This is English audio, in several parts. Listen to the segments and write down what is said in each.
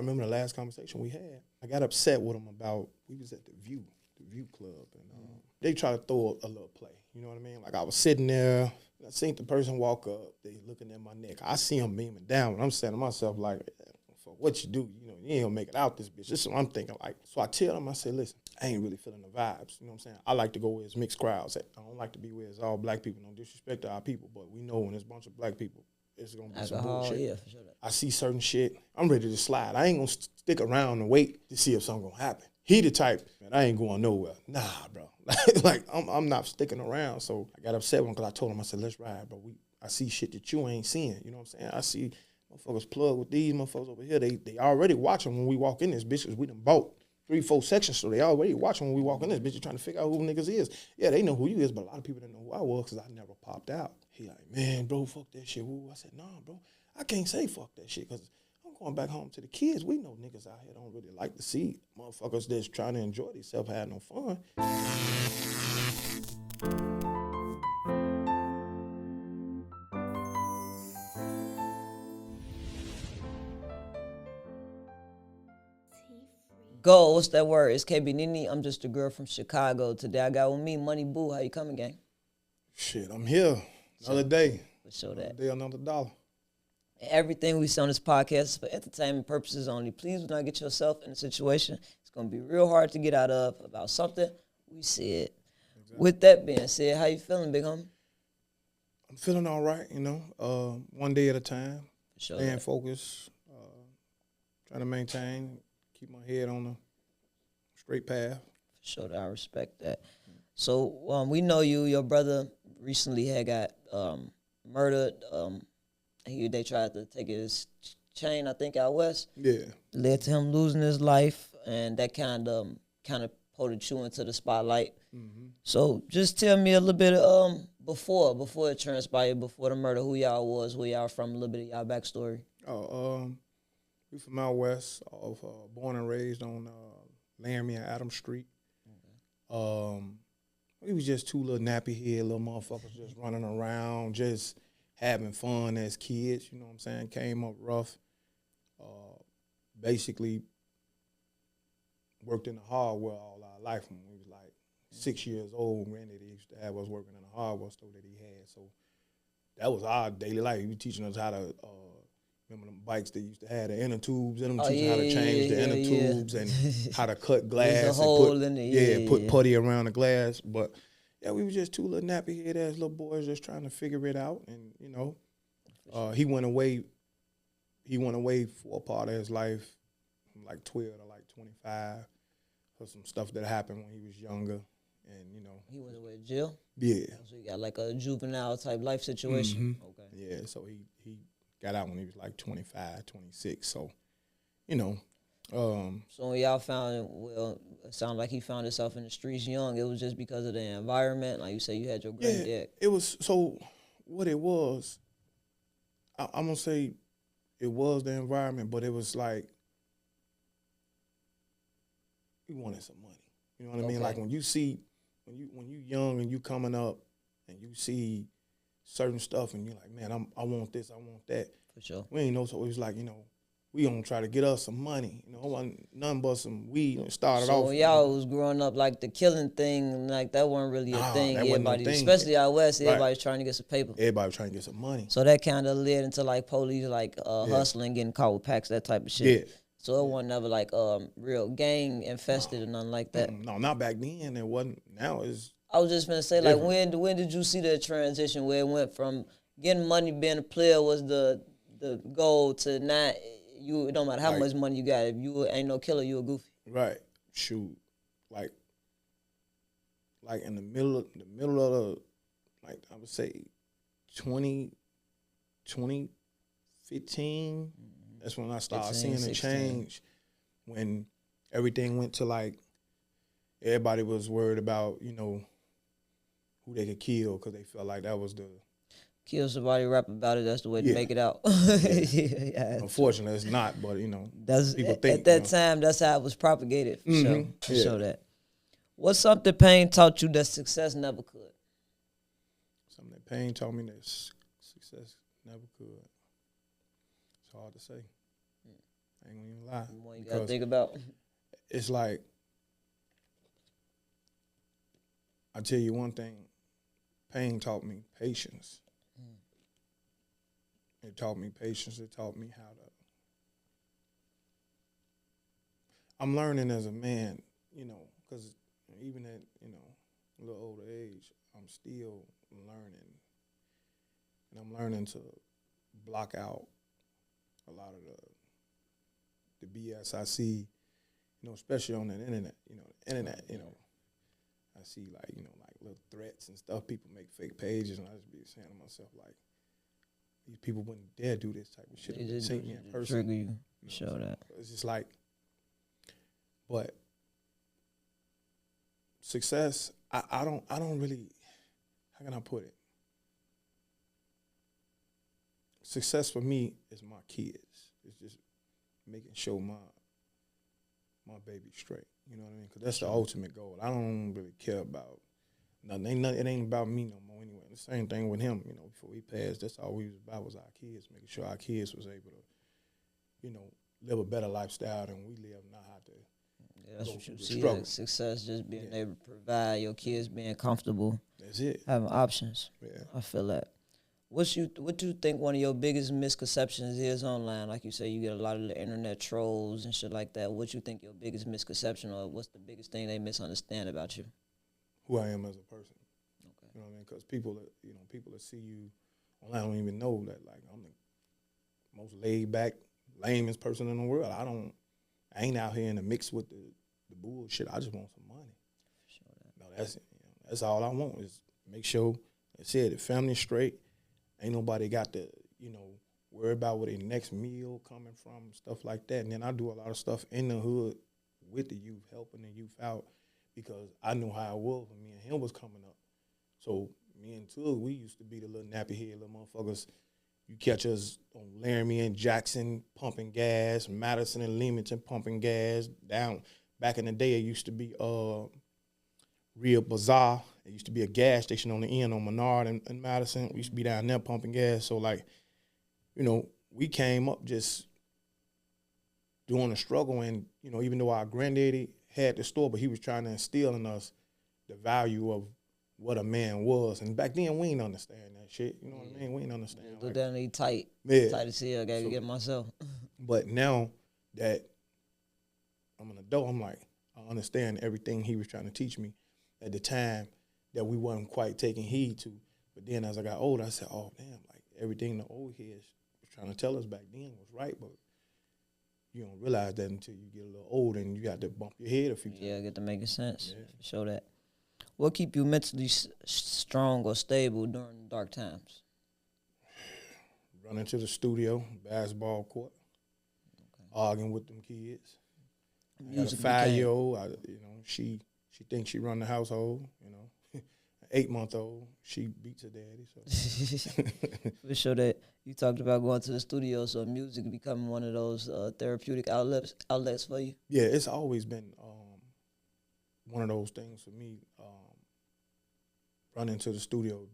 remember the last conversation we had. I got upset with him about, we was at the View Club, and they try to throw a little play. You know what I mean? Like I was sitting there, I seen the person walk up, they looking at my neck. I see him beaming down, and I'm saying to myself, like, for what you do, you know, you ain't gonna make it out this bitch. This is what I'm thinking, like. So I tell them, I say, listen, I ain't really feeling the vibes. You know what I'm saying? I like to go where it's mixed crowds at. I don't like to be where it's all black people. No disrespect to our people, but we know when there's a bunch of black people, it's gonna be some bullshit. Yeah, for sure. I see certain shit, I'm ready to slide. I ain't gonna stick around and wait to see if something gonna happen. He the type, man, I ain't going nowhere. Nah, bro. Like, I'm not sticking around. So I got upset with him because I told him, I said, let's ride, bro. I see shit that you ain't seeing. You know what I'm saying? I see motherfuckers plug with these motherfuckers over here. They already watching when we walk in this bitch, because we done bought 3-4 sections, so they already watching when we walk in this bitch, trying to figure out who niggas is. Yeah, they know who you is, but a lot of people didn't know who I was because I never popped out. He like, man, bro, fuck that shit. Woo. I said, nah, bro, I can't say fuck that shit because I'm going back home to the kids. We know niggas out here don't really like to see motherfuckers that's trying to enjoy themselves having no fun. Go, what's that word? It's KB Nini. I'm just a girl from Chicago. Today I got with me MoneyBoo. How you coming, gang? Shit, I'm here. Another day. Let's show that. Another day, another dollar. Everything we say on this podcast is for entertainment purposes only. Please do not get yourself in a situation it's going to be real hard to get out of about something we said. Exactly. With that being said, how you feeling, big homie? I'm feeling all right, you know, one day at a time. Sure. Staying focused, trying to maintain, keep my head on the straight path. For sure, I respect that. So we know your brother recently had got murdered. They tried to take his chain, I think, out west. Yeah. Led to him losing his life, and that kind of put you into the spotlight. Mm-hmm. So just tell me a little bit before it transpired, before the murder, who y'all was, where y'all from, a little bit of y'all backstory. We from out west, born and raised on Laramie and Adams Street. Okay. We was just two little nappy head little motherfuckers just running around, just having fun as kids, you know what I'm saying? Came up rough. Basically worked in the hardware all our life when we was like 6 years old. Granddaddy used to have us working in a hardware store that he had. So that was our daily life. He was teaching us how to, remember them bikes they used to have, the inner tubes in them, teaching how to change the inner tubes and how to cut glass and put putty around the glass. But yeah, we was just two little nappy head ass little boys just trying to figure it out. And, you know, he went away for a part of his life from like 12 to like 25 for some stuff that happened when he was younger. And, you know. He went away to jail? Yeah. So he got like a juvenile type life situation? Mm-hmm. Okay. Yeah, so he got out when he was like 25, 26. So, you know. So when y'all found, it sounded like he found himself in the streets young. It was just because of the environment? Like you said, you had your granddad. Yeah, it was, so what it was, I'm going to say it was the environment, but it was like, we wanted some money. You know what I mean? Like when you young and you coming up and you see certain stuff and you're like, man, I want this, I want that. For sure. We ain't know, so it was like, you know, we gonna try to get us some money. You know, wasn't nothing but some weed. Started off. So when y'all was growing up, like the killing thing, like that wasn't really a thing. Everybody, especially out west, everybody's trying to get some paper. Everybody trying to get some money. So that kind of led into like police, like hustling, getting caught with packs, that type of shit. Yeah. So it wasn't never like real gang infested or nothing like that. No, not back then. It wasn't. Now it's. I was just gonna say, different. Like, when did you see the transition where it went from getting money, being a player was the goal to not. It don't matter how much money you got. If you ain't no killer, you a goofy. Right. Shoot. Like in the middle of the, like I would say 2015, that's when I started seeing the change. When everything went to like, everybody was worried about, you know, who they could kill because they felt like that was the, kill somebody, rap about it, that's the way to make it out. Unfortunately, it's not, but, you know, people think. At that time, that's how it was propagated, for sure. For sure that. What's something pain taught you that success never could? Something that pain taught me that success never could. It's hard to say. I ain't gonna even lie. The more you gotta Because think about. it's like, I tell you one thing, pain taught me patience. It taught me patience. It taught me how to. I'm learning as a man, you know, because even at, you know, a little older age, I'm still learning. And I'm learning to block out a lot of the BS I see, you know, especially on the internet, you know, I see like, you know, like little threats and stuff. People make fake pages, and I just be saying to myself, like, these people wouldn't dare do this type of shit if they seen me in person. Trigger you. You know Show that. It's just like, but success, I don't really, how can I put it? Success for me is my kids. It's just making sure my baby's straight. You know what I mean? Because that's the ultimate goal. I don't really care about nothing. It ain't about me no more anyway. The same thing with him. You know, before he passed, that's all we was about was our kids, making sure our kids was able to, you know, live a better lifestyle than we live, not have to. Yeah, that's what you see. Like success, just being able to provide, your kids being comfortable. That's it. Having options. Yeah. I feel that. What you think one of your biggest misconceptions is online? Like you say, you get a lot of the internet trolls and shit like that. What you think your biggest misconception, or what's the biggest thing they misunderstand about you? Who I am as a person. Okay. You know what I mean? Because people that see you online don't even know that, like, I'm the most laid back, lamest person in the world. I ain't out here in the mix with the bullshit. I just want some money. Sure that. No, that's all I want is make sure, that's it, the family's straight. Ain't nobody got to, you know, worry about where their next meal coming from, stuff like that. And then I do a lot of stuff in the hood with the youth, helping the youth out, because I knew how it was when me and him was coming up. So me and Tug, we used to be the little nappy head little motherfuckers. You catch us on Laramie and Jackson pumping gas, Madison and Leamington pumping gas. Down back in the day, it used to be Real Bazaar. It used to be a gas station on the end on Menard and Madison. We used to be down there pumping gas. So, like, you know, we came up just doing the struggle. And, you know, even though our granddaddy had the store, but he was trying to instill in us the value of what a man was. And back then, we ain't understand that shit. You know what I mean? We ain't understand. Go down there tight. Yeah. Tight as hell. Gotta get myself. But now that I'm an adult, I'm like, I understand everything he was trying to teach me at the time that we wasn't quite taking heed to. But then as I got older, I said, oh, damn, like everything the old heads was trying to tell us back then was right, but you don't realize that until you get a little older and you got to bump your head a few times. Yeah, get to making sense. Yeah. Show that. What keep you mentally strong or stable during dark times? Running to the studio, basketball court, arguing with them kids. Music I got a 5-year-old, you know, she thinks she run the household, you know. An 8-month-old, she beats her daddy. So. For sure that you talked about going to the studio, so music becoming one of those therapeutic outlets for you? Yeah, it's always been one of those things for me, running to the studio.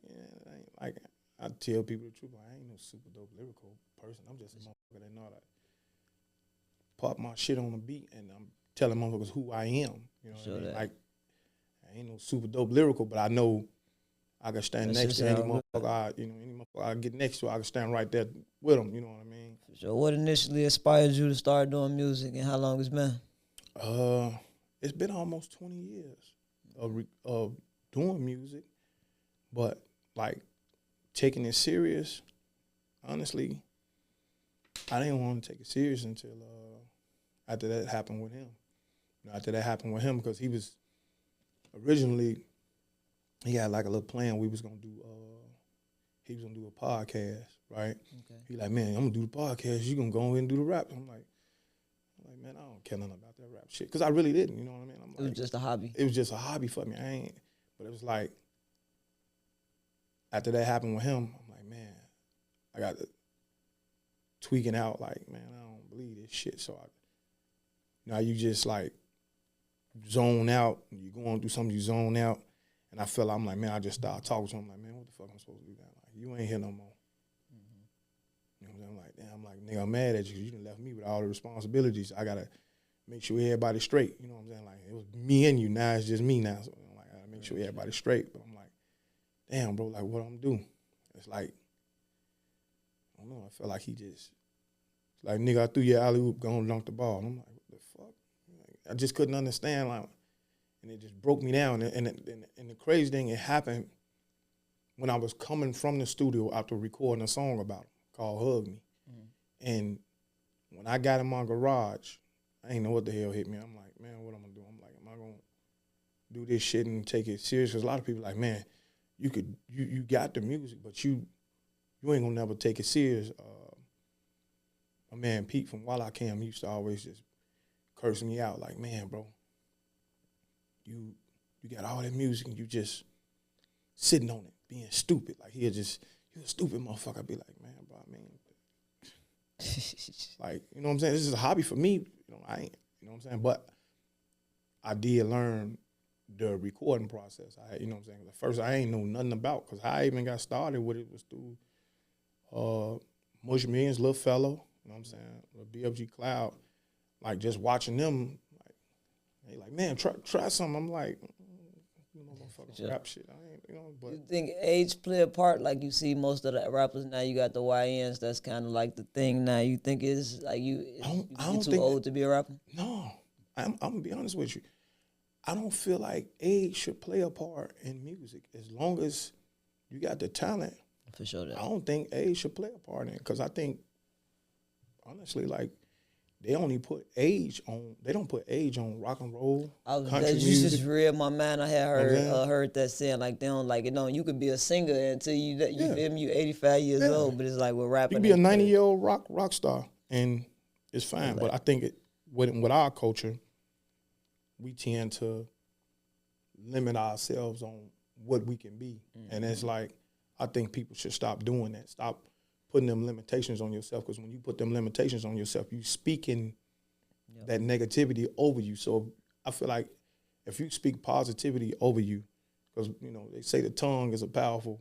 Yeah, I tell people the truth, I ain't no super dope lyrical person. I'm just a motherfucker that know how to pop my shit on the beat, and I'm telling motherfuckers who I am. You know what I mean? Like, I ain't no super dope lyrical, but I know I can stand next to any motherfucker. Any motherfucker I get next to, I can stand right there with them. You know what I mean? So, what initially inspired you to start doing music, and how long it's been? It's been almost 20 years of doing music, but like taking it serious. Honestly, I didn't want to take it serious until after that happened with him. After that happened with him, because he was originally, he had like a little plan. We was gonna do he was gonna do a podcast, right? Okay. He like, man, I'm gonna do the podcast. You gonna go ahead and do the rap? I'm like, man, I don't care nothing about that rap shit, because I really didn't. You know what I mean? It was just a hobby. It was just a hobby for me. But it was like, after that happened with him, I'm like, man, I got to tweaking out. Like, man, I don't believe this shit. So now you just like zone out. You going through something, you zone out. And I'm like, man, I just started talking to him. Like, man, what the fuck am I supposed to do now? Like, you ain't here no more. You know what I'm saying? I'm like, damn, I'm like, nigga, I'm mad at you. You done left me with all the responsibilities. I gotta make sure everybody's straight. You know what I'm saying? Like, it was me and you. Now it's just me now. So I'm like, I gotta make sure everybody's straight. But I'm like, damn, bro, like, what I'm doing? It's like, I don't know. I felt like he just, like, nigga, I threw your alley-oop, go and dunk the ball. And I'm like, what the fuck? Like, I just couldn't understand, like, and it just broke me down. And the crazy thing, it happened when I was coming from the studio after recording a song about him called Hug Me. And when I got in my garage, I ain't know what the hell hit me. I'm like, man, what I'm gonna do? I'm like, am I gonna do this shit and take it serious? Because a lot of people like, man, you got the music, but you ain't gonna never take it serious. My man Pete from While I Cam used to always just curse me out, like, man, bro, you got all that music and you just sitting on it, being stupid. Like, you're a stupid motherfucker. I'd be like, man, bro, I mean, like, you know what I'm saying? This is a hobby for me. You know, I ain't, you know what I'm saying? But I did learn the recording process. You know what I'm saying? The first I ain't know nothing about, because how I even got started with it was through Mush Millions, Little Fellow, you know what I'm saying? BFG Cloud. Like, just watching them, like, they like, man, try something. I'm like, you know, motherfucking rap shit. I ain't, you know, but. You think age play a part? Like, you see most of the rappers now, you got the YNs, that's kind of like the thing now. You think it's like you too old to be a rapper? No. I'm going to be honest with you. I don't feel like age should play a part in music. As long as you got the talent. For sure. I don't think age should play a part in it, because I think, honestly, like, they only put age on. They don't put age on rock and roll, country music. You just read my mind. I had heard that saying, like, they don't, like, it don't. You could be a singer until you feel me, you 85 years old, but it's like with rapping. You can be a 90-year-old rock star and it's fine. But I think with our culture, we tend to limit ourselves on what we can be, and it's like, I think people should stop doing that. Stop putting them limitations on yourself, because when you put them limitations on yourself, you speaking that negativity over you. So I feel like if you speak positivity over you, because, you know, they say the tongue is a powerful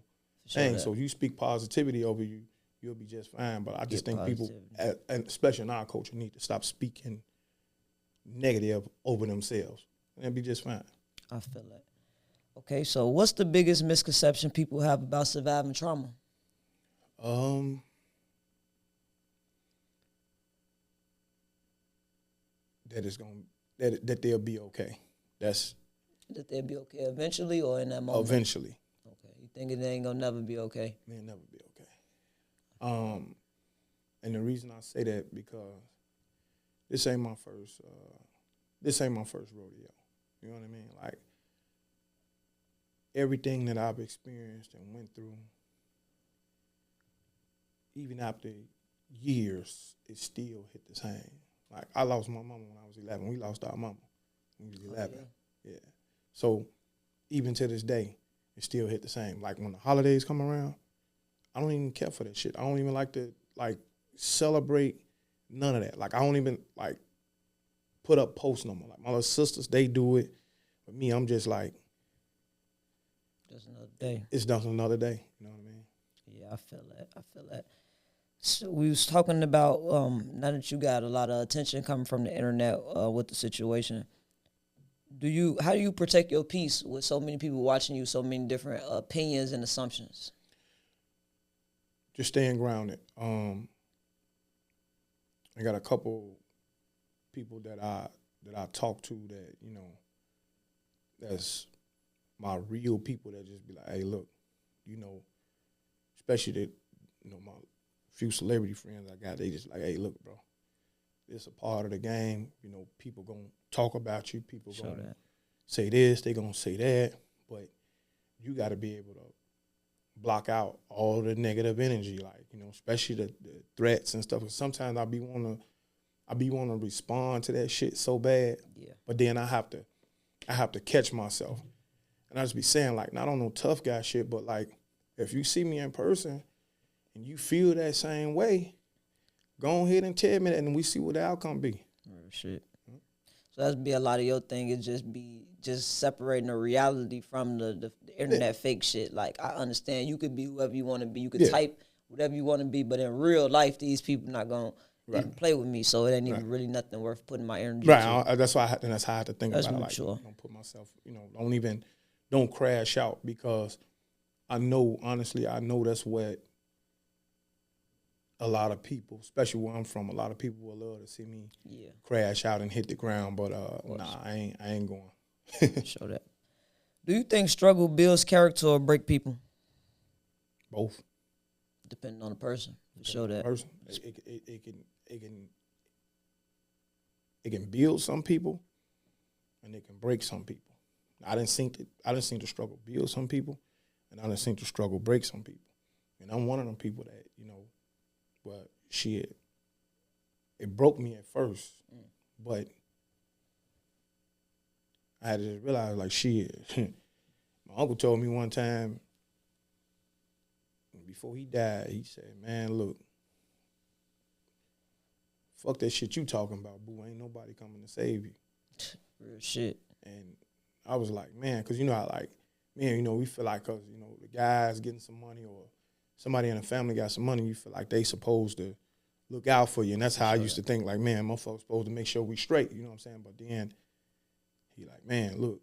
thing, so if you speak positivity over you, you'll be just fine. But I just think people, and especially in our culture, need to stop speaking negative over themselves, and it'll be just fine. I feel that. Okay, so what's the biggest misconception people have about surviving trauma? That they'll be okay. That they'll be okay eventually, or in that moment? Eventually. Okay, you think it ain't gonna never be okay? It'll never be okay. And the reason I say that, because this ain't my first rodeo. You know what I mean? Like, everything that I've experienced and went through, even after years, it still hit the same. Like, I lost my mama when I was 11. We lost our mama when we was 11. Yeah. So even to this day, it still hit the same. Like, when the holidays come around, I don't even care for that shit. I don't even like to, like, celebrate none of that. Like, I don't even, like, put up posts no more. Like, my little sisters, they do it. But me, I'm just like, just another day. It's just another day. You know what I mean? Yeah, I feel that. So we was talking about, now that you got a lot of attention coming from the internet with the situation, how do you protect your peace with so many people watching you, so many different opinions and assumptions? Just staying grounded. I got a couple people that I talk to that, you know, that's my real people, that just be like, hey, look, you know, especially that, you know, my few celebrity friends I got, they just like, hey, look, bro, it's a part of the game. You know, people gonna talk about you. People gonna say this, they gonna say that, but you got to be able to block out all the negative energy, like, you know, especially the threats and stuff. 'Cause sometimes I be wanna respond to that shit so bad, but then I have to catch myself. And I just be saying, like, not on no tough guy shit, but, like, if you see me in person and you feel that same way, go ahead and tell me that, and we see what the outcome be. Oh, shit. So that's be a lot of your thing, is just separating the reality from the internet fake shit. Like, I understand you could be whoever you want to be. You could type whatever you want to be. But in real life, these people not gonna even play with me, so it ain't even really nothing worth putting my energy to. That's why, and that's how I have to think That's about mature. it. Like, don't put myself, don't crash out, because I know, honestly, that's what a lot of people, especially where I'm from, a lot of people will love to see me crash out and hit the ground. But nah, I ain't going. Show that. Do you think struggle builds character or break people? Both. Depending on the person. Show that. Person. It can build some people, and it can break some people. I didn't think the struggle build some people, and I didn't think the struggle break some people. And I'm one of them people that, but shit, it broke me at first, but I had to just realize, like, shit. My uncle told me one time, before he died, he said, man, look, fuck that shit you talking about, boo. Ain't nobody coming to save you. Real shit. And I was like, man, because, we feel like, because, the guy's getting some money or somebody in the family got some money, you feel like they supposed to look out for you. And that's how I used to think, like, man, motherfuckers supposed to make sure we straight, you know what I'm saying? But then he like, man, look,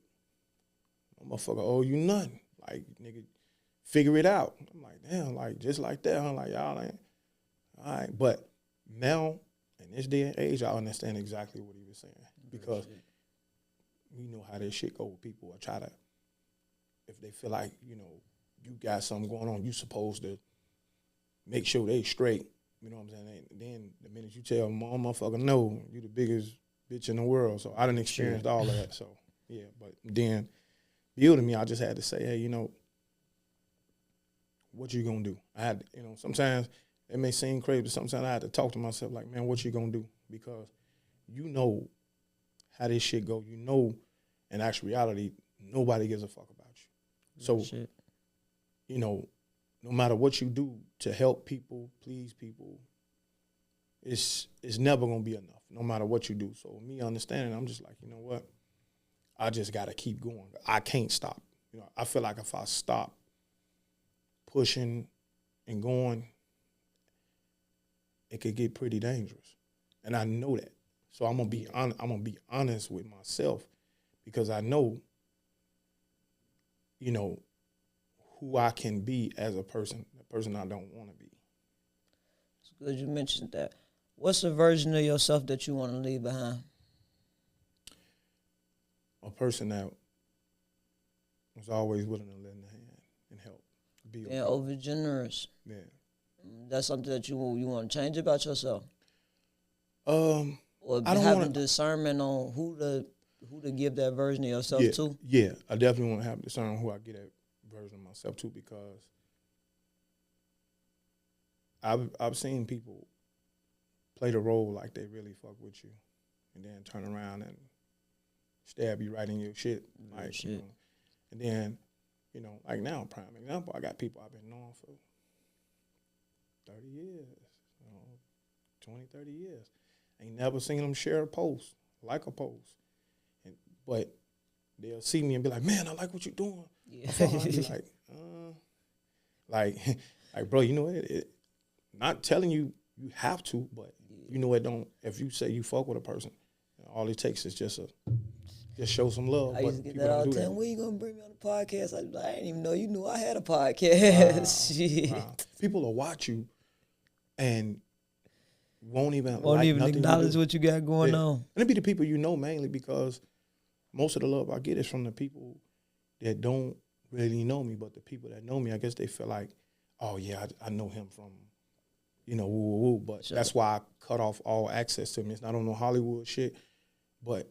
motherfucker owe you nothing. Like, nigga, figure it out. I'm like, damn, like, just like that. I'm like, y'all ain't, all right. But now, in this day and age, I understand exactly what he was saying. Because we know how this shit go with people. I try to, if they feel like, you got something going on, you supposed to make sure they straight. You know what I'm saying? And then the minute you tell them, motherfucker, no, you the biggest bitch in the world. So I done experienced all of that. So, yeah. But then, building me, I just had to say, hey, what you gonna do? I had, sometimes it may seem crazy, but sometimes I had to talk to myself like, man, what you gonna do? Because you know how this shit go. You know, in actual reality, nobody gives a fuck about you. So, no matter what you do to help people, please people, it's never gonna be enough, no matter what you do. So me understanding, I'm just like, you know what? I just gotta keep going. I can't stop. I feel like if I stop pushing and going, it could get pretty dangerous. And I know that. So I'm gonna be honest with myself, because I know, who I can be as a person, the person I don't want to be. It's good you mentioned that. What's a version of yourself that you want to leave behind? A person that was always willing to lend a hand and help. Being over generous. Yeah. That's something that you want to change about yourself? Or I don't having discernment on who to give that version of yourself to? Yeah, I definitely want to have discernment who I get that version of myself to, because I've seen people play the role like they really fuck with you, and then turn around and stab you right in your shit. Like, shit. And then, like now, prime example, I got people I've been knowing for 30 years, 20, 30 years. Ain't never seen them share a post, like a post. But they'll see me and be like, man, I like what you're doing. Yeah. I'll be like, bro, not telling you have to, but it don't, if you say you fuck with a person, all it takes is just show some love. I used to get that all the time. When you gonna bring me on the podcast? I didn't even know you knew I had a podcast. Wow. People will watch you and won't even acknowledge what you got going on. And it be the people mainly, because most of the love I get is from the people that don't really know me, but the people that know me, I guess they feel like, oh yeah, I know him from, woo woo woo. But that's why I cut off all access to me. It's not on no Hollywood shit, but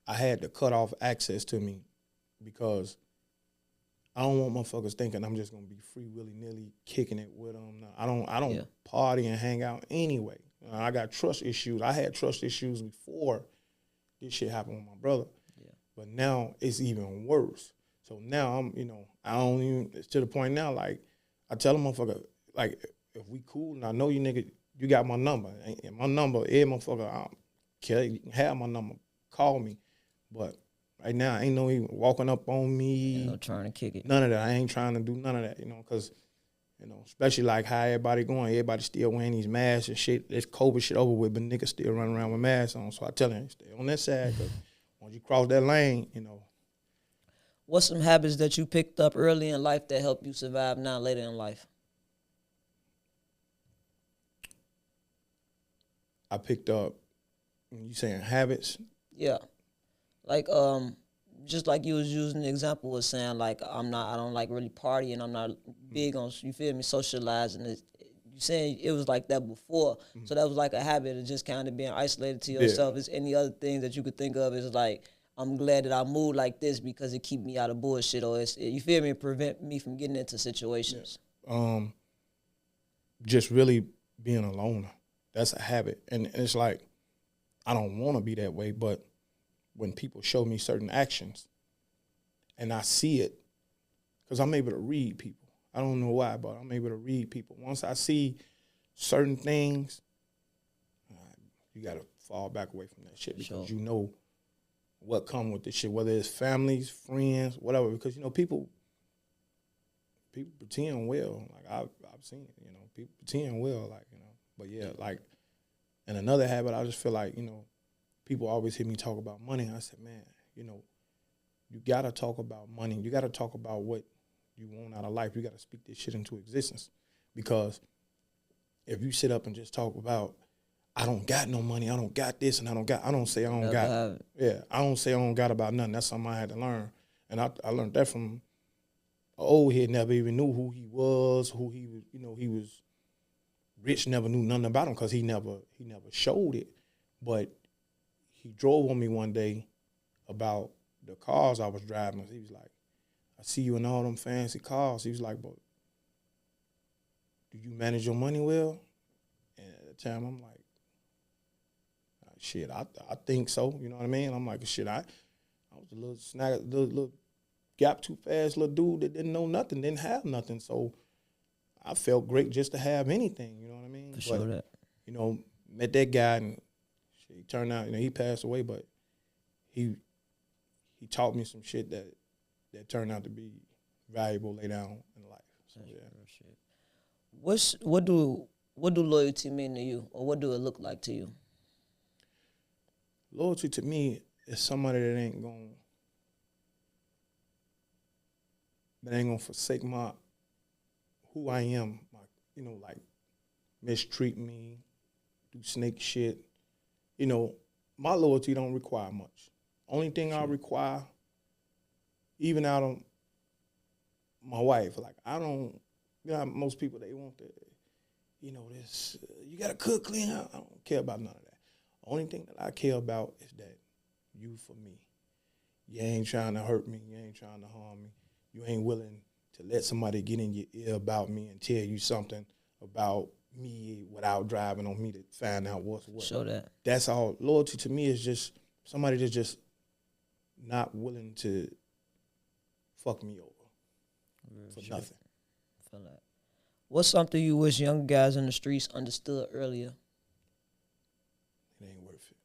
I had to cut off access to me, because I don't want motherfuckers thinking I'm just gonna be free willy-nilly kicking it with them. No, I don't party and hang out anyway. I got trust issues. I had trust issues before this shit happened with my brother. Yeah. But now it's even worse. So now I'm, I don't even, it's to the point now, like, I tell a motherfucker, like, if we cool and I know you nigga, you got my number. And my number, motherfucker, I don't care, you can have my number, call me. But right now, ain't no even walking up on me. No trying to kick it. None of that. I ain't trying to do none of that, because You know, especially like how everybody going. Everybody still wearing these masks and shit. This COVID shit over with, but niggas still running around with masks on. So I tell them, stay on that side, because once you cross that lane, you know. What's some habits that you picked up early in life that help you survive now later in life? I picked up, when you saying habits? Yeah. Like just like you was using the example was saying, like, I don't like really partying, I'm not big on, you feel me, socializing. You saying it was like that before, so that was like a habit of just kind of being isolated to yourself. Is any other things that you could think of is like, I'm glad that I move like this because it keep me out of bullshit, or you feel me, prevent me from getting into situations. Just really being a loner. That's a habit. And it's like, I don't want to be that way, but when people show me certain actions and I see it, because I'm able to read people. I don't know why, but I'm able to read people. Once I see certain things, you got to fall back away from that shit, because you know what come with this shit, whether it's families, friends, whatever. Because, you know, people pretend well. Like, I've seen it, you know. People pretend well, like, you know. But, yeah, like, and another habit, I just feel like, you know, people always hear me talk about money. I said, man, you know, you got to talk about money. You got to talk about what you want out of life. You got to speak this shit into existence. Because if you sit up and just talk about, I don't got no money, I don't got this, and I don't say I don't got. Yeah, I don't say I don't got about nothing. That's something I had to learn. And I learned that from an old head, never even knew who he was, you know, he was rich, never knew nothing about him because he never showed it. But he drove on me one day about the cars I was driving. He was like, I see you in all them fancy cars. He was like, but do you manage your money well? And at the time, I'm like, shit, I think so. You know what I mean? I'm like, shit, I was a little snag, little gap too fast little dude that didn't know nothing, didn't have nothing. So I felt great just to have anything. You know what I mean? For sure that. You know, met that guy and shit, he turned out, you know, he passed away, but he taught me some shit that turned out to be valuable later on in life. So yeah. What do loyalty mean to you, or what do it look like to you? Loyalty to me is somebody that ain't gonna forsake who I am, you know, like mistreat me, do snake shit. You know, my loyalty don't require much. Only thing I require, even out of my wife, like I don't, you know, most people, they want the, you know, this, you gotta cook, clean up. I don't care about none of that. Only thing that I care about is that you for me. You ain't trying to hurt me. You ain't trying to harm me. You ain't willing to let somebody get in your ear about me and tell you something about me without driving on me to find out what's what. Show that. That's all. Loyalty to me is just somebody that's just not willing to fuck me over for nothing. Feel that. What's something you wish young guys in the streets understood earlier? It ain't worth it.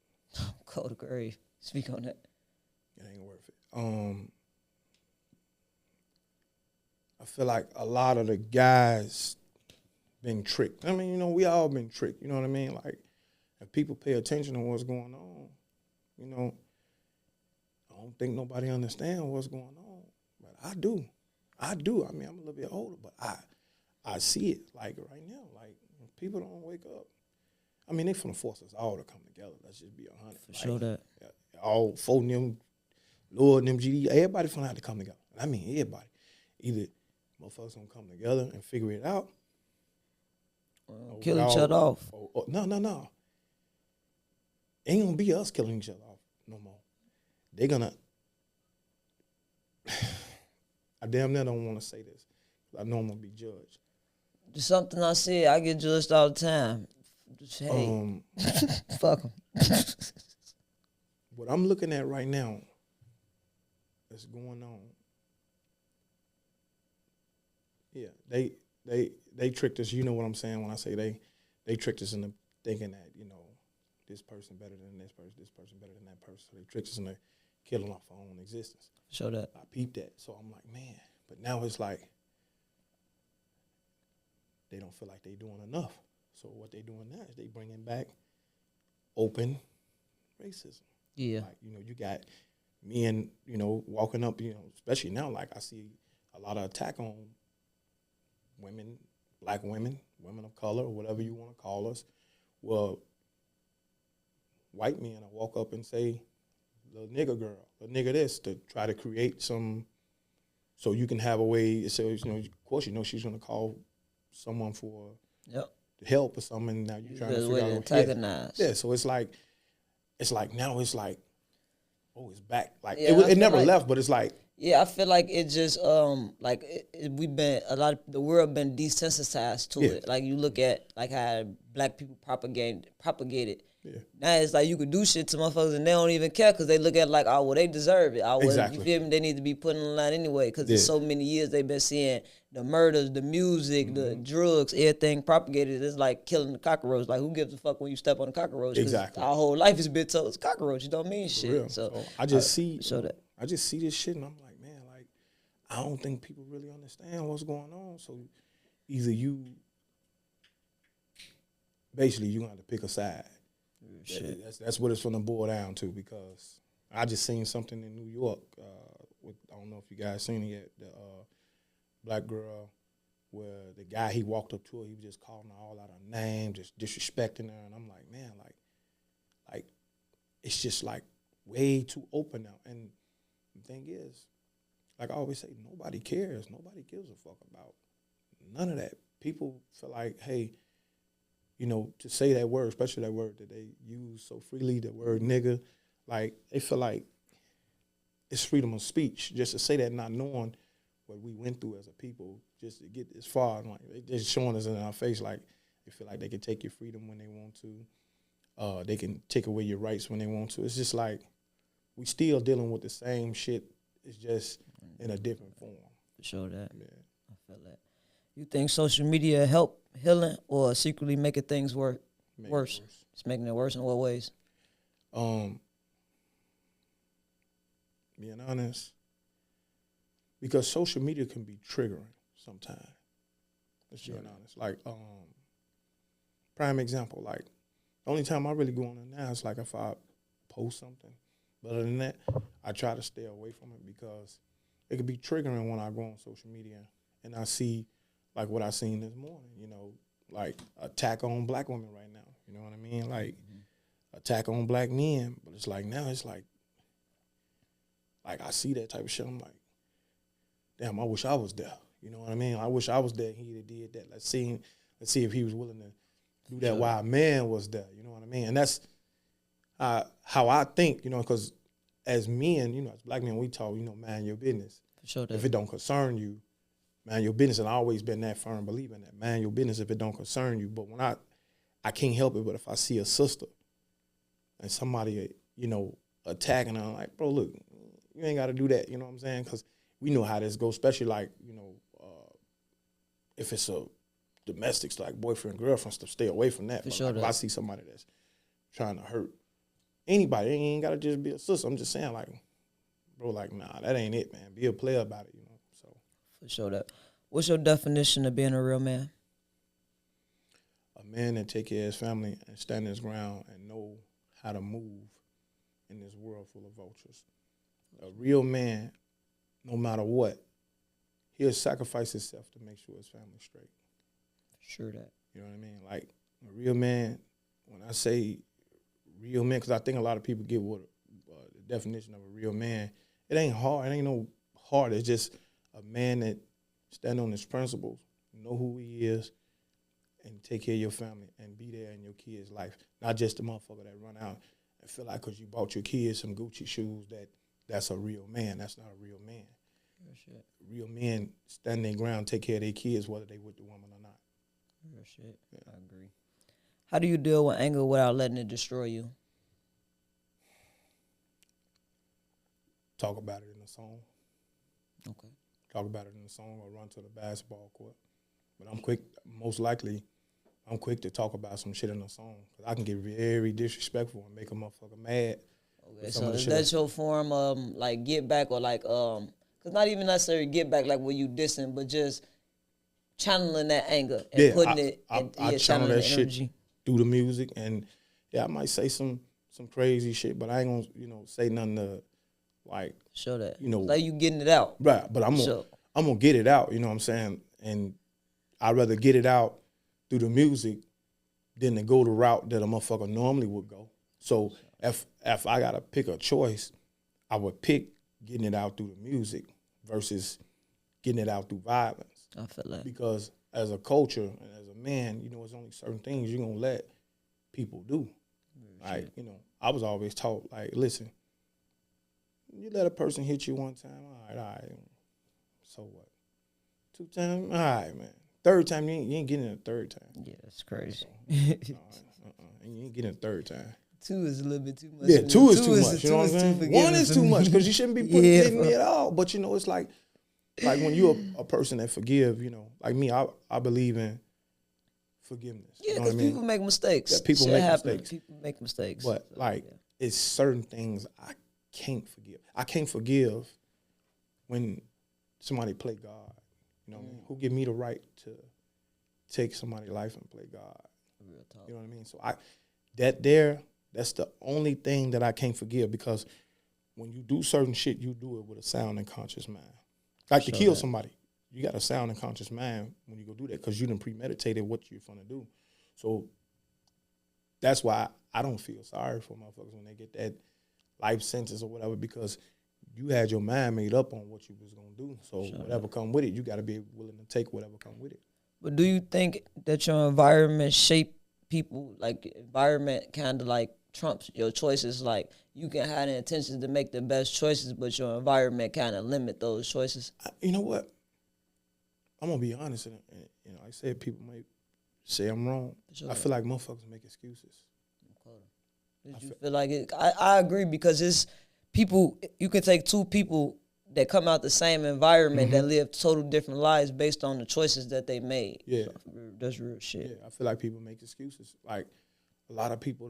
Go to grave. Speak on that. It ain't worth it. I feel like a lot of the guys been tricked. I mean, you know, we all been tricked. You know what I mean? Like, if people pay attention to what's going on, you know, I don't think nobody understands what's going on. But I do. I mean, I'm a little bit older, but I see it, like, right now. Like, people don't wake up. I mean, they finna force us all to come together. Let's just be 100. For sure that. All four of them, Lord and them GD, everybody finna have to come together. I mean, everybody. Either motherfuckers gonna come together and figure it out. Kill each other off. No. Ain't gonna be us killing each other off no more. They gonna, I damn near don't want to say this. I know I'm gonna be judged. Just something I said, I get judged all the time. Just, hey, fuck them. What I'm looking at right now that's going on, yeah, they tricked us. You know what I'm saying when I say they tricked us into thinking that, you know, this person better than this person better than that person. So they tricked us into killing off our own existence. Show that. I peeped that. So I'm like, man. But now it's like, they don't feel like they doing enough. So what they doing now is they bringing back open racism. Yeah. Like, you got men, walking up, especially now, like I see a lot of attack on women, black women, women of color, or whatever you want to call us. Well, white men will walk up and say, little nigger girl, little nigger this, to try to create some, so you can have a way, so, of course, she's going to call someone for help or something, and now you're trying to figure out. Antagonize. Yeah, so it's like now it's like, oh, it's back. Like, it never left, but it's like. Yeah, I feel like it just we've been the world been desensitized to it. Like, you look at like how black people propagated. Yeah. Now it's like you could do shit to motherfuckers and they don't even care because they look at it like, oh, well, they deserve it. Oh, well, exactly. You feel me? They need to be put in the line anyway because there's so many years they've been seeing the murders, the music, the drugs, everything propagated. It's like killing the cockroach. Like, who gives a fuck when you step on a cockroach? Exactly. Our whole life has been told it's a cockroach. It don't mean shit. Real. So I just see this shit and I'm like, man, like, I don't think people really understand what's going on. So either basically you're going to have to pick a side. That's what it's going to boil down to, because I just seen something in New York. I don't know if you guys seen it yet. The black girl, where the guy, he walked up to her, he was just calling her all out of name, just disrespecting her, and I'm like, man, like it's just like way too open now. And the thing is, like I always say, nobody cares. Nobody gives a fuck about none of that. People feel like, hey, to say that word, especially that word that they use so freely, the word nigga, like, they feel like it's freedom of speech just to say that, not knowing what we went through as a people just to get this far. And like, they're just showing us in our face, like, they feel like they can take your freedom when they want to. They can take away your rights when they want to. It's just like we still dealing with the same shit. It's just in a different form. For sure that. Yeah. I feel that. You think social media help healing or secretly making things worse? It's making it worse in what ways? Being honest, because social media can be triggering sometimes. Let's be honest. Like, prime example, like, the only time I really go on it now is like if I post something. But other than that, I try to stay away from it because it could be triggering when I go on social media and I see, like what I seen this morning, like attack on black women right now. You know what I mean? Like attack on black men. But it's like now it's like I see that type of shit. I'm like, damn, I wish I was there. You know what I mean? I wish I was there. He did that. Let's see if he was willing to do that while a man was there. You know what I mean? And that's how I think, because as men, as black men, we talk, mind your business. For sure. If it don't concern you, mind your business. And I always been that firm believer in that. Mind your business if it don't concern you. But when I can't help it, but if I see a sister and somebody, attacking her, I'm like, bro, look, you ain't got to do that. You know what I'm saying? Because we know how this goes, especially like, if it's a domestics, like boyfriend, girlfriend stuff, stay away from that. For sure. Like, if I see somebody that's trying to hurt anybody, it ain't got to just be a sister. I'm just saying, like, bro, like, nah, that ain't it, man. Be a player about it, so. For sure that. What's your definition of being a real man? A man that take care of his family and stand his ground and know how to move in this world full of vultures. A real man, no matter what, he'll sacrifice himself to make sure his family's straight. Sure that. You know what I mean? Like, a real man, when I say real man, because I think a lot of people get what the definition of a real man, it ain't hard. It ain't no hard. It's just a man that stand on his principles, know who he is, and take care of your family and be there in your kids' life. Not just the motherfucker that run out and feel like because you bought your kids some Gucci shoes that's a real man. That's not a real man. Real shit. Real men stand their ground, take care of their kids, whether they with the woman or not. Real shit. Yeah. I agree. How do you deal with anger without letting it destroy you? Talk about it in a song. Okay. Talk about it in a song or run to the basketball court. But I'm quick to talk about some shit in a song. Because I can get very disrespectful and make a motherfucker mad. Okay, so is that your form of, like, get back or, like, because not even necessarily get back, like, when you dissing, but just channeling that anger and putting it I channel channeling that the shit energy. through the music, and I might say some crazy shit, but I ain't gonna say nothing to like Show that. you know Like you getting it out. right. But I'm gonna get it out. You know what I'm saying? And I'd rather get it out through the music than to go the route that a motherfucker normally would go. So if I gotta pick a choice, I would pick getting it out through the music versus getting it out through violence. I feel that. Because as a culture and as a man, there's only certain things you're gonna let people do. Like, I was always taught, like, listen, you let a person hit you one time, all right, so what? 2 times, all right, man. 3rd time, you ain't getting it a 3rd time. Yeah, that's crazy. And you ain't getting it a 3rd time. 2 is a little bit too much. Yeah, 2 is too much. You know what I'm saying? 1 is too much because you shouldn't be hitting me at all. But it's like when you're a person that forgive, like me, I believe in forgiveness. Yeah, because people make mistakes. Yeah, people make mistakes. People make mistakes. But it's certain things I can't forgive. I can't forgive when somebody play God. You know what I mean? Who give me the right to take somebody's life and play God? Real talk. You know what I mean? So that's the only thing that I can't forgive, because when you do certain shit, you do it with a sound and conscious mind. Like to kill somebody, you got a sound and conscious mind when you go do that, because you done premeditated what you're gonna do. So that's why I don't feel sorry for motherfuckers when they get that life sentence or whatever, because you had your mind made up on what you was gonna do. So whatever come with it, you got to be willing to take whatever come with it. But do you think that your environment shape people? Like environment kind of like trumps your choices. Like you can have the intentions to make the best choices, but your environment kind of limit those choices. You know what? I'm gonna be honest, and I said people might say I'm wrong. I feel like motherfuckers make excuses. Did you feel like it? I agree, because it's people. You can take 2 people that come out the same environment that live total different lives based on the choices that they made. Yeah, so, that's real shit. Yeah, I feel like people make excuses. Like a lot of people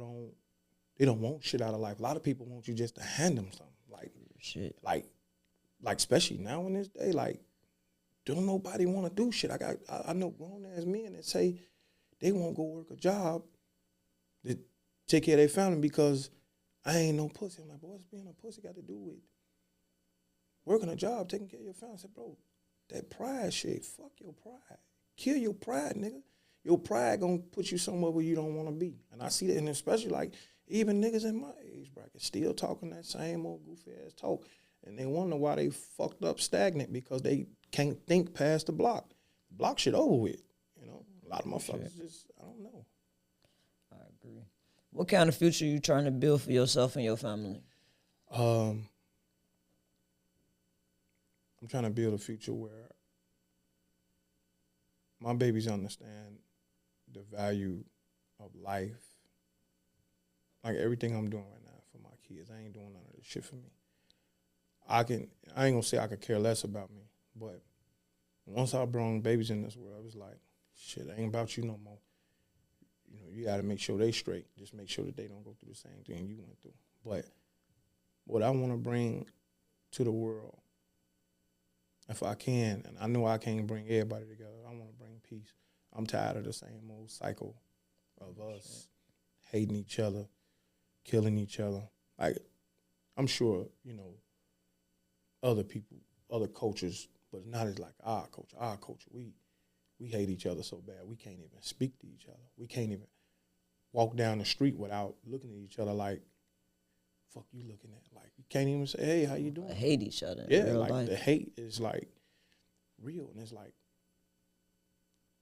don't want shit out of life. A lot of people want you just to hand them something. Like shit. Like especially now in this day, like don't nobody want to do shit. I know grown ass men that say they won't go work a job that take care of their family because I ain't no pussy. I'm like, boy, what's being a pussy got to do with working a job, taking care of your family? I said, bro, that pride shit, fuck your pride. Kill your pride, nigga. Your pride gonna put you somewhere where you don't want to be. And I see that, and especially like even niggas in my age bracket still talking that same old goofy ass talk. And they wonder why they fucked up stagnant, because they can't think past the block. Block shit over with. A lot of motherfuckers just, I don't know. I agree. What kind of future you trying to build for yourself and your family? I'm trying to build a future where my babies understand the value of life. Like everything I'm doing right now for my kids, I ain't doing none of this shit for me. I ain't gonna say I could care less about me, but once I brought babies in this world, it was like, shit, it ain't about you no more. You got to make sure they straight. Just make sure that they don't go through the same thing you went through. But what I want to bring to the world, if I can, and I know I can't bring everybody together, I want to bring peace. I'm tired of the same old cycle of us hating each other, killing each other. Like, I'm sure, other people, other cultures, but not as like our culture. Our culture, we hate each other so bad we can't even speak to each other. We can't even walk down the street without looking at each other like, fuck you looking at? Like, you can't even say, hey, how you doing? I hate each other in real like life. The hate is like real, and it's like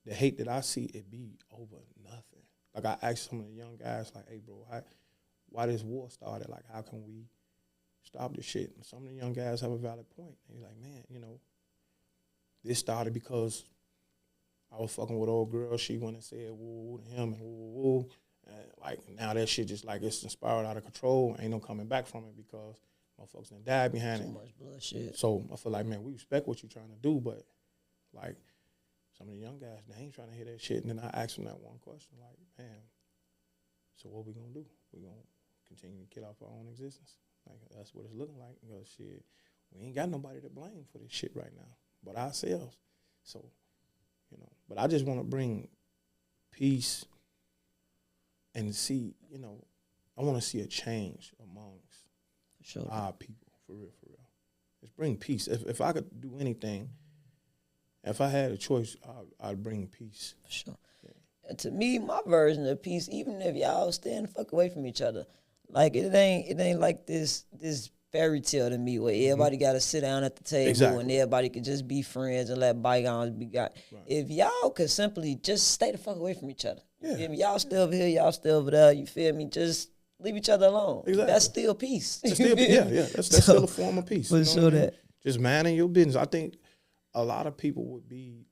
the hate that I see, it be over nothing. Like I asked some of the young guys, like, hey bro, why this war started? Like, how can we stop this shit? And some of the young guys have a valid point. They're like, man, this started because I was fucking with old girl. She went and said woo to him and woo. And like now that shit just like it's spiraled out of control. Ain't no coming back from it because motherfuckers done died behind it. Too much bullshit. So I feel like, man, we respect what you're trying to do, but like some of the young guys, they ain't trying to hear that shit. And then I asked them that one question, like, man, so what we gonna do? We gonna continue to kill off our own existence? Like that's what it's looking like, because shit, we ain't got nobody to blame for this shit right now but ourselves. So, you know. But I just want to bring peace and see, you know, I want to see a change amongst our people, for real, for real. Just bring peace. If I could do anything, if I had a choice, I'd bring peace. For sure. And to me, my version of peace, even if y'all stand the fuck away from each other, like it ain't like this fairy tale to me where everybody got to sit down at the table and everybody can just be friends and let bygones be got. Right. If y'all could simply just stay the fuck away from each other, you feel me? Y'all stay over here, y'all stay over there. You feel me? Just leave each other alone. Exactly. That's still peace. That's still, that's still a form of peace. For sure that. Just minding your business. I think a lot of people would be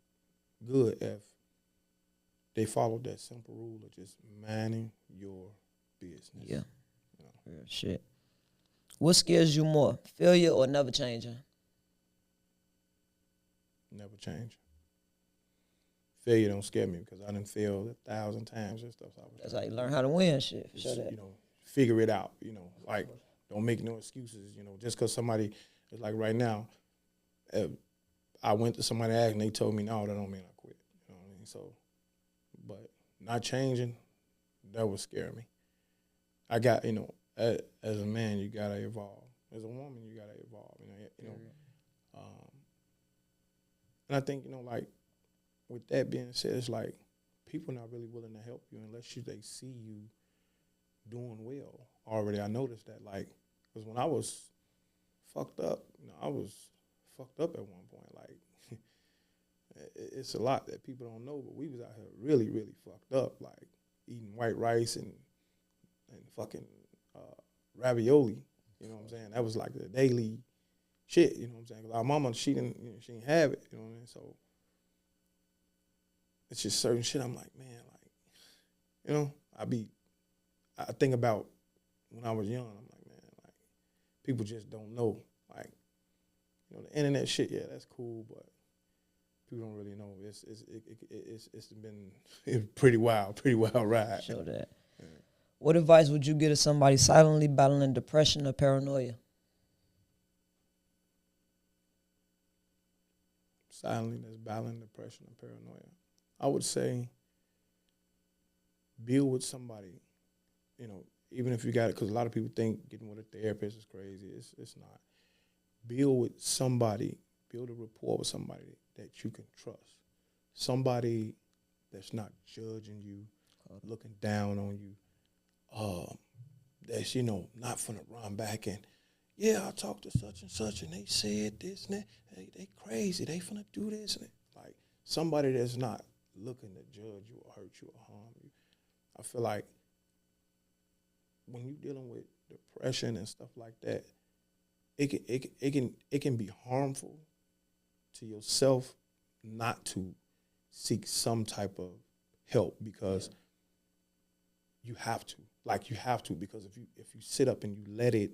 good if they followed that simple rule of just minding your business. Yeah. You know? Real shit. What scares you more, failure or never changing? Never change. Failure don't scare me because I done failed 1,000 times and stuff. That's how you learn how to win shit. For sure that. You know, figure it out. You know, like don't make no excuses. You know, just because somebody is like right now, I went to somebody and they told me no, that don't mean I quit. You know what I mean? So, but not changing, that would scare me. I got, you know, as a man, you gotta evolve. As a woman, you gotta evolve. You know. And I think, you know, like with that being said, it's like people not really willing to help you unless they see you doing well already. I noticed that, like, because when I was fucked up, you know, I was fucked up at one point. Like, it's a lot that people don't know, but we was out here really, really fucked up, like eating white rice and fucking ravioli. You know what I'm saying? That was like the daily shit. You know what I'm saying? 'Cause our mama, she didn't have it. You know what I mean? So it's just certain shit. I'm like, man, like, you know, I think about when I was young. I'm like, man, like, people just don't know. Like, you know, the internet shit, yeah, that's cool, but people don't really know. It's been pretty wild ride. Sure that. Yeah. What advice would you give to somebody silently battling depression or paranoia? Silently that's battling depression or paranoia. I would say build with somebody, you know, even if you got it, because a lot of people think getting with a therapist is crazy. It's not. Build with somebody, build a rapport with somebody that you can trust. Somebody that's not judging you, looking down on you, that's, you know, not finna run back and, yeah, I talked to such and such and they said this and that. Hey, they crazy. They finna do this and that. Like, somebody that's not looking to judge you or hurt you or harm you. I feel like when you're dealing with depression and stuff like that, it can be harmful to yourself not to seek some type of help because you have to. Like, you have to, because if you sit up and you let it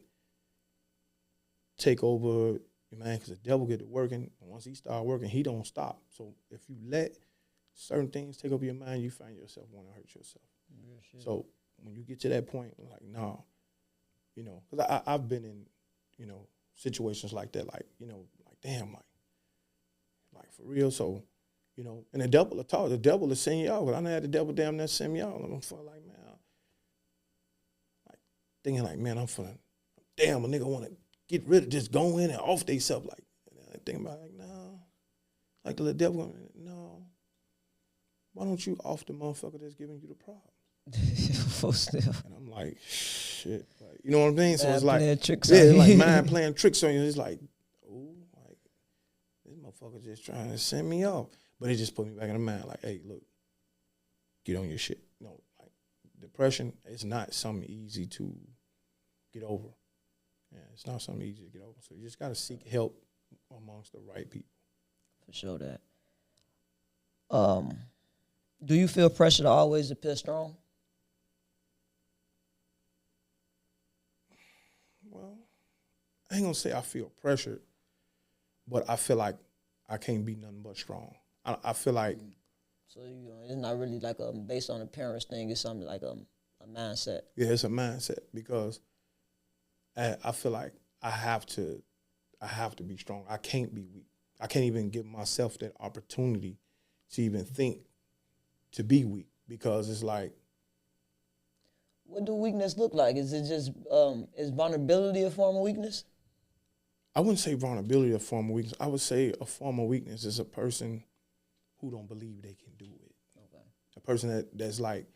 take over your mind, because the devil get to working, and once he start working, he don't stop. So if you let certain things take over your mind, you find yourself wanting to hurt yourself. Yeah, so when you get to that point, like, no, you know, because I've been in, you know, situations like that, like, you know, like, damn, like for real. So, you know, and the devil is sending y'all, because I know had the devil damn near send me out. I'm feeling like, man, like thinking like, man, damn, a nigga want to get rid of, just go in and off they self, like, and I think about it, like, no, like the little devil, no, why don't you off the motherfucker that's giving you the problem? And I'm like, shit, like, you know what I'm saying? So it's like, like mind playing tricks on you. It's like, oh, like this motherfucker just trying to send me off, but it just put me back in the mind, like, hey, look, get on your shit. You know, like depression is not something easy to get over. Yeah, it's not something easy to get over. So you just got to seek help amongst the right people. For sure that. Do you feel pressure to always appear strong? Well, I ain't gonna say I feel pressured, but I feel like I can't be nothing but strong. I feel like. So it's not really like based on a parent's thing. It's something like a mindset. Yeah, it's a mindset because I feel like I have to be strong. I can't be weak. I can't even give myself that opportunity to even think to be weak, because it's like, What do weakness look like? Is it just is vulnerability a form of weakness? I wouldn't say vulnerability a form of weakness. I would say a form of weakness is a person who don't believe they can do it. Okay. A person that's like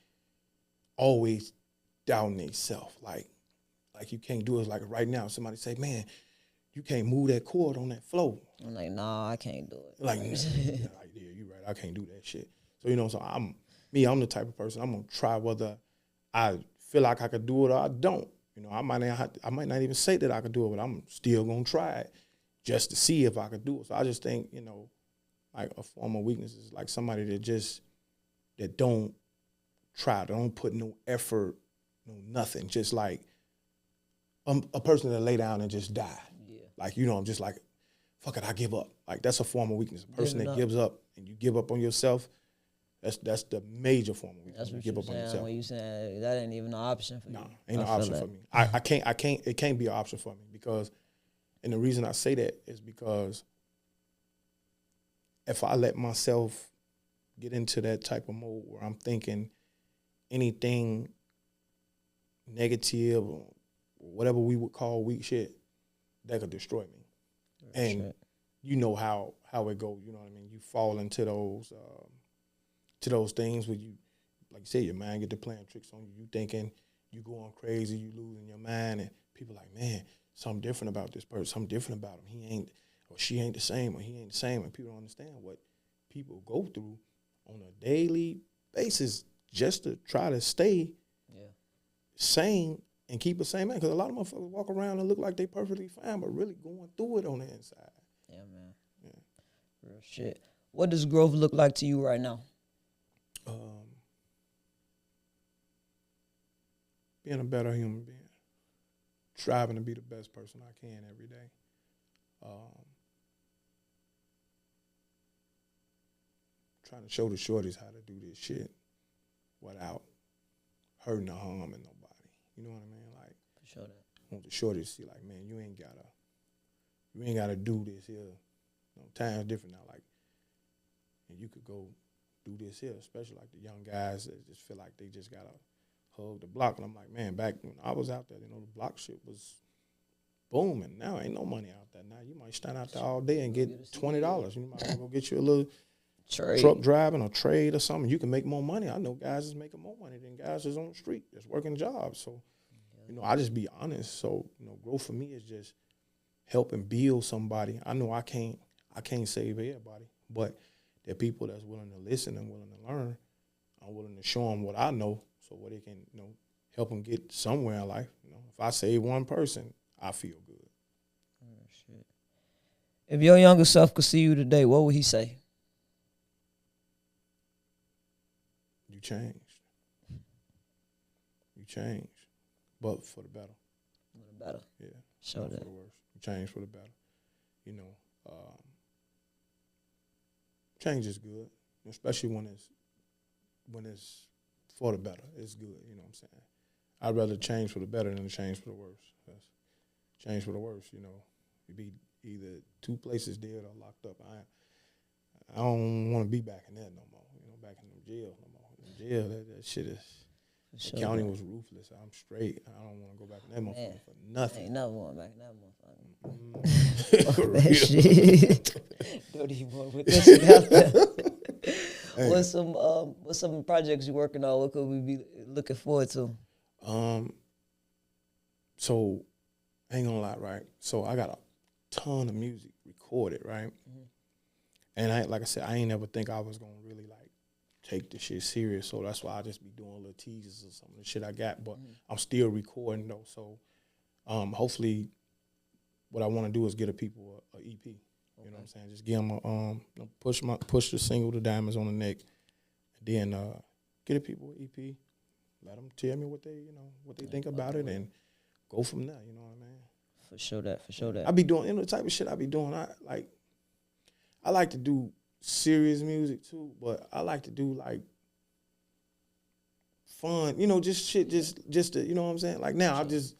always doubting themselves. Like you can't do it. Like right now, somebody say, man, you can't move that chord on that flow. I'm like, nah, I can't do it. Like, yeah, you're right. I can't do that shit. So, so I'm the type of person, I'm going to try whether I feel like I could do it or I don't. I might not even say that I could do it, but I'm still going to try it just to see if I could do it. So I just think, like a form of weakness is like somebody that don't try, don't put no effort, no nothing. Just like a person that lay down and just die. Yeah. Like, I'm just like, fuck it, I give up. Like, that's a form of weakness. A person that gives up and you give up on yourself, that's the major form of weakness. That's what you give you're up on saying yourself. When you saying that ain't even an option for you. Nah, ain't an option for me. I can't, it can't be an option for me because, and the reason I say that is because if I let myself get into that type of mode where I'm thinking anything negative or whatever we would call weak shit, that could destroy me. And you know how it goes, you know what I mean? You fall into those things where you, like you said, your mind get to playing tricks on you. You thinking you going crazy, you losing your mind, and people like, man, something different about this person, something different about him. He ain't, or she ain't the same, or he ain't the same, and people don't understand what people go through on a daily basis just to try to stay sane and keep a sane man. Because a lot of motherfuckers walk around and look like they perfectly fine, but really going through it on the inside. Yeah, man. Yeah. Real shit. What does growth look like to you right now? Being a better human being. Striving to be the best person I can every day. Trying to show the shorties how to do this shit without hurting or harming nobody. You know what I mean? Like, for sure that. I want the shorties to see, like, man, you ain't gotta do this here. Time's different now. Like, and you could go do this here, especially like the young guys that just feel like they just gotta hug the block. And I'm like, man, back when I was out there, the block shit was booming. Now ain't no money out there. Now you might stand out there all day and get $20. You might go get you a little truck driving or trade or something. You can make more money. I know guys is making more money than guys that's on the street that's working jobs. So, I just be honest. So, growth for me is just helping build somebody. I know I can't save everybody, but there are people that's willing to listen and willing to learn. I'm willing to show them what I know so where they can, help them get somewhere in life. If I save one person, I feel good. Oh, shit. If your younger self could see you today, what would he say? You changed. You changed, but for the better. For the better. Yeah. Show that. For the worse. You changed for the better. Change is good, especially when it's for the better. It's good. You know what I'm saying? I'd rather change for the better than change for the worse. Change for the worse. You'd be either two places dead or locked up. I don't want to be back in there no more. Back in the jail no more. In jail, that shit is. The county was ruthless. I'm straight. I don't want to go back in that motherfucker for nothing. Ain't never going back in that motherfucker. That shit. Dirty boy with this shit out there. Hey. What's some projects you working on? What could we be looking forward to? So I ain't gonna lie, right? So I got a ton of music recorded, right? Mm-hmm. And like I said, I ain't never think I was gonna really like take this shit serious. So that's why I just be doing little teasers or some of the shit I got. But I'm still recording though. So hopefully what I want to do is get a people a EP. You know what I'm saying? Just give them a push the single, The Diamonds on the Neck, and then get a people an EP. Let them tell me what they think about it, and go from there. You know what I mean? For sure that. I be doing the type of shit I be doing. I like to do serious music too, but I like to do like fun, just shit, just to, you know what I'm saying? Like now, I just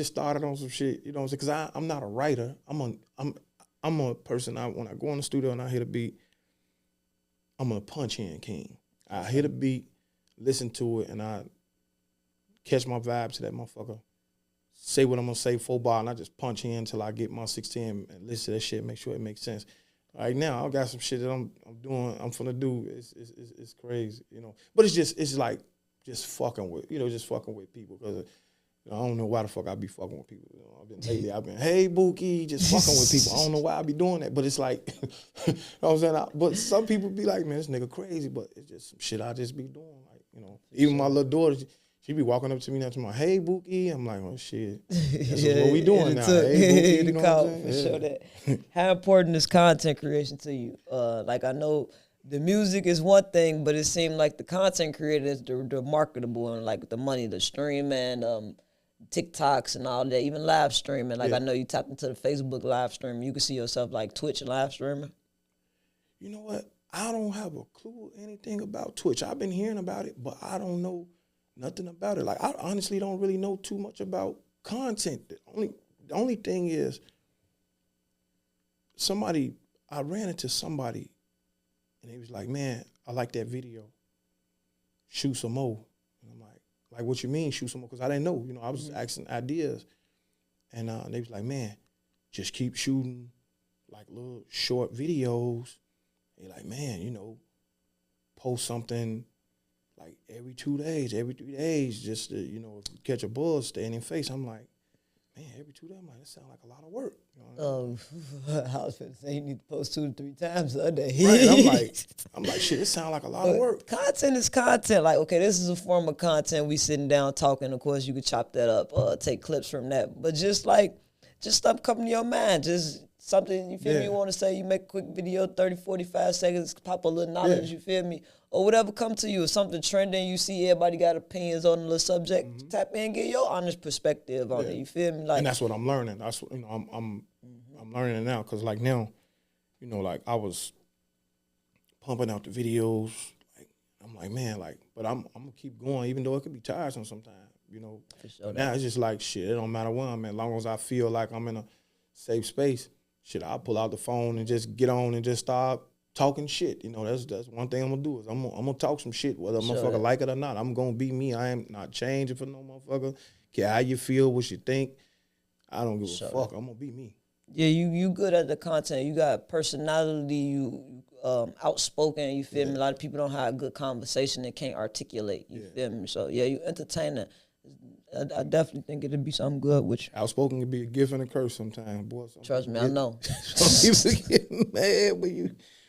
started on some shit, you know what I'm saying? Because I'm not a writer. I'm a person. When I go in the studio and I hit a beat, I'm a punch in king. I hit a beat, listen to it, and I catch my vibe to that motherfucker. Say what I'm gonna say, 4 bar, and I just punch in until I get my 16 and listen to that shit, make sure it makes sense. Right now, I got some shit that I'm doing, I'm finna do. It's crazy, you know. But it's like just fucking with, you know, just fucking with people because I don't know why the fuck I be fucking with people. You know, I've been, hey Bookie, just fucking with people. I don't know why I be doing that, but it's like, you know what I'm saying? But some people be like, man, this nigga crazy, but it's just some shit I just be doing. Like, you know, even my little daughter, she be walking up to me now to my, hey Bookie. I'm like, oh shit, that's what we doing now. Hey Bookie, you know what I'm saying? Show that. How important is content creation to you? Like I know the music is one thing, but it seemed like the content creator is the marketable and like the money, the streaming, TikToks and all that, even live streaming. Like I know you tapped into the Facebook live stream. You can see yourself like Twitch live streaming. You know what? I don't have a clue anything about Twitch. I've been hearing about it, but I don't know nothing about it. Like I honestly don't really know too much about content. The only thing is I ran into somebody and he was like, man, I like that video. Shoot some more. And I'm like what you mean shoot some more? Because I didn't know. You know, I was asking ideas. And they was like, man, just keep shooting like little short videos. They're like, man, you know, post something like every 2 days, every 3 days, just to, you know, if you catch a buzz, stay in your face. I'm like, man, every 2 days, I'm like, that sounds like a lot of work. You know what I mean? I was going to say you need to post 2 to 3 times a day. Right. I'm like, shit, it sounds like a lot of work. Content is content. Like, okay, this is a form of content. We sitting down talking. Of course, you could chop that up, take clips from that. But just stuff coming to your mind. Just something, you feel me, you want to say. You make a quick video, 30, 45 seconds, pop a little knowledge, you feel me? Or whatever come to you. If something trending, you see everybody got opinions on the subject, tap in, get your honest perspective on it. You feel me? Like, and that's what I'm learning. That's what, you know, I'm learning it now. Cause like now, you know, like I was pumping out the videos. Like I'm like, man, like, but I'm gonna keep going, even though it could be tiresome sometimes. You know, but now it's just like shit. It don't matter where I'm at, as long as I feel like I'm in a safe space. Shit, I'll pull out the phone and just get on and just start talking shit. You know, that's one thing I'm gonna do is I'm gonna talk some shit, whether a motherfucker like it or not. I'm gonna be me. I am not changing for no motherfucker. Care how you feel, what you think. I don't give a fuck. I'm gonna be me. Yeah, you good at the content. You got personality. You outspoken. You feel me? A lot of people don't have a good conversation and can't articulate. You feel me? So yeah, you entertaining. I definitely think it'd be something good with you. Outspoken can be a gift and a curse sometimes, boy. Trust me, I know. Some people get mad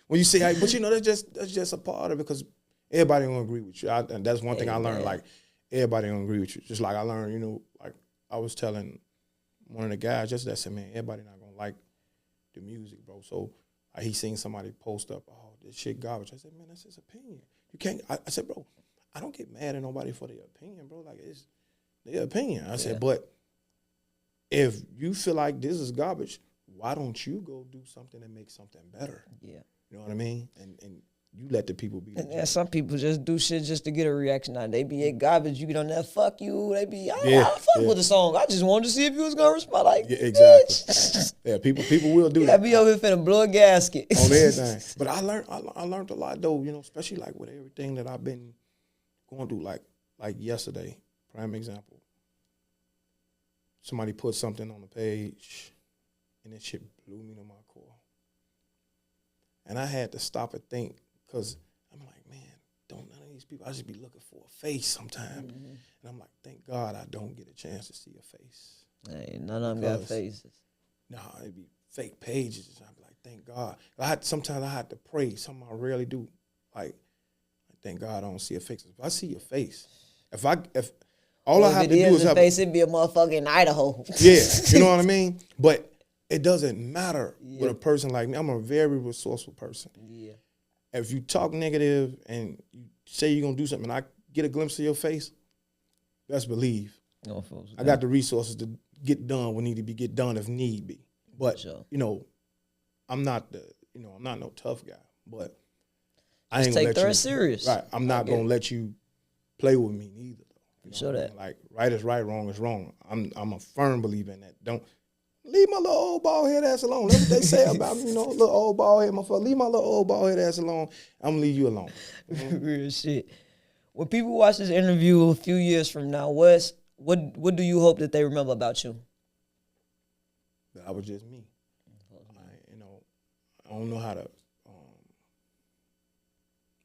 when you say, hey, but you know, that's just a part of it because everybody don't agree with you. And that's one thing I learned. Like everybody don't agree with you. Just like I learned, you know, like I was telling one of the guys just that said, man, everybody not gonna like the music, bro. So he seen somebody post up, oh, this shit garbage. I said, man, that's his opinion. You can't. I said, bro, I don't get mad at nobody for their opinion, bro. Like it's their opinion. I said, but if you feel like this is garbage, why don't you go do something that makes something better? Yeah. You know what I mean? And you let the people be. And some people just do shit just to get a reaction out. They be garbage. You get on that, fuck you. They be, I fuck with the song. I just wanted to see if you was gonna respond. Like, exactly. Yeah, people will do that. I be over here finna blow a gasket on everything. But I learned a lot though. You know, especially like with everything that I've been going through. Like yesterday, prime example. Somebody put something on the page, and that shit blew me to my core. And I had to stop and think, because I'm like, man, don't none of these people, I just be looking for a face sometimes. And I'm like, thank God I don't get a chance to see a face. Hey, none of them got faces. Nah, it'd be fake pages. I'd be like, thank God. Sometimes I had to pray, something I rarely do. Like, thank God I don't see a face. If I see your face, if all I have to do is have face, it'd be a motherfucker in Idaho. Yeah, you know what I mean? But it doesn't matter with a person like me. I'm a very resourceful person. Yeah. If you talk negative and you say you're going to do something and I get a glimpse of your face, best believe. No, I got the resources to get done what need to be get done if need be. But, you know, I'm not no tough guy. But I ain't going to let you. Take serious. Right. I'm not going to let you play with me neither. You know that. Like, right is right, wrong is wrong. I'm a firm believer in that. Leave my little old bald head ass alone. That's what they say about me, little old bald head motherfucker. Leave my little old bald head ass alone. I'm gonna leave you alone. Real shit. When people watch this interview a few years from now, what do you hope that they remember about you? That I was just me. I don't know how to.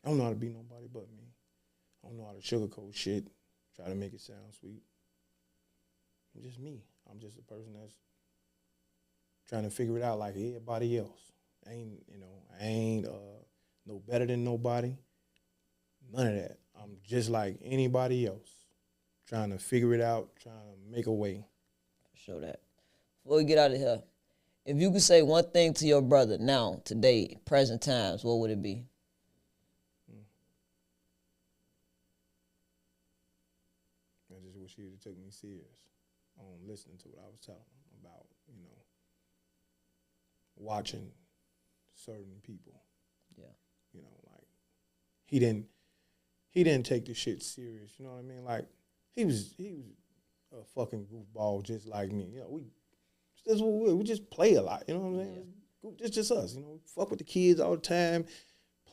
I don't know how to be nobody but me. I don't know how to sugarcoat shit. Try to make it sound sweet. I'm just me. I'm just a person that's trying to figure it out like everybody else. I ain't no better than nobody. None of that. I'm just like anybody else, trying to figure it out, trying to make a way. Show that. Before we get out of here, if you could say one thing to your brother now, today, present times, what would it be? I just wish he would have took me serious on listening to what I was telling him about, watching certain people. Yeah. Like he didn't take this shit serious. You know what I mean? Like he was a fucking goofball just like me. We just play a lot. You know what I'm saying? Yeah. It's just us. Fuck with the kids all the time,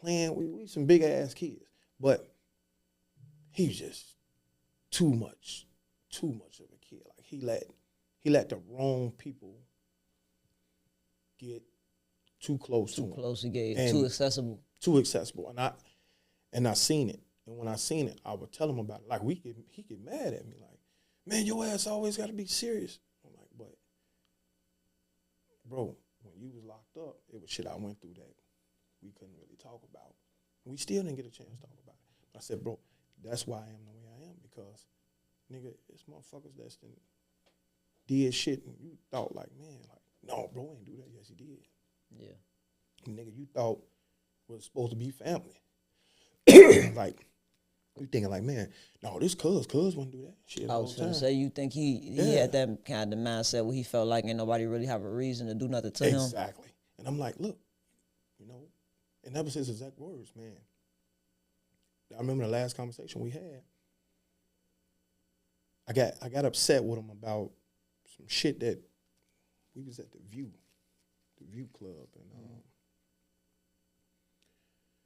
playing. We some big ass kids, but he was just too much of a kid. Like he let the wrong people get too close to him. Too close to get too accessible. Too accessible. And I seen it. And when I seen it, I would tell him about it. Like he get mad at me. Like, man, your ass always got to be serious. I'm like, but bro, when you was locked up, it was shit I went through that we couldn't really talk about. We still didn't get a chance to talk about it. But I said, bro, that's why I am the way I am, because nigga, it's motherfuckers that's did shit and you thought like, man, like, no, bro, ain't do that. Yes, he did. Yeah. And nigga, you thought was supposed to be family. Like, you thinking like, man, no, this cuz wouldn't do that shit. I was gonna say, you think he had that kind of mindset where he felt like ain't nobody really have a reason to do nothing to him. Exactly. And I'm like, look, and that was his exact words, man. I remember the last conversation we had. I got upset with him about some shit that we was at the View Club, and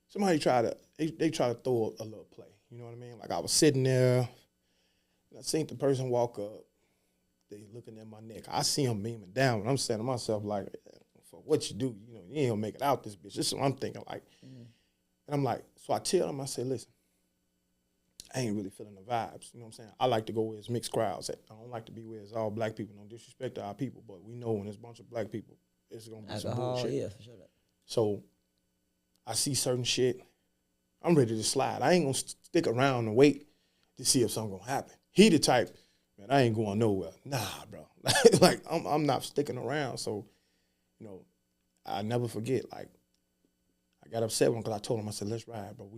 somebody tried to throw a little play. You know what I mean? Like I was sitting there, and I seen the person walk up. They looking at my neck. I see him beaming down, and I'm saying to myself like, "For what you do, you ain't gonna make it out this bitch." This is what I'm thinking like, and I'm like, so I tell him, I say, listen, I ain't really feeling the vibes. You know what I'm saying? I like to go where it's mixed crowds. I don't like to be where it's all black people. No disrespect to our people, but we know when there's a bunch of black people, it's gonna be some bullshit. Yeah, for sure. So I see certain shit, I'm ready to slide. I ain't gonna stick around and wait to see if something gonna happen. He the type, man, I ain't going nowhere. Nah, bro. Like I'm not sticking around. So, I never forget. Like I got upset because I told him, I said, let's ride, bro.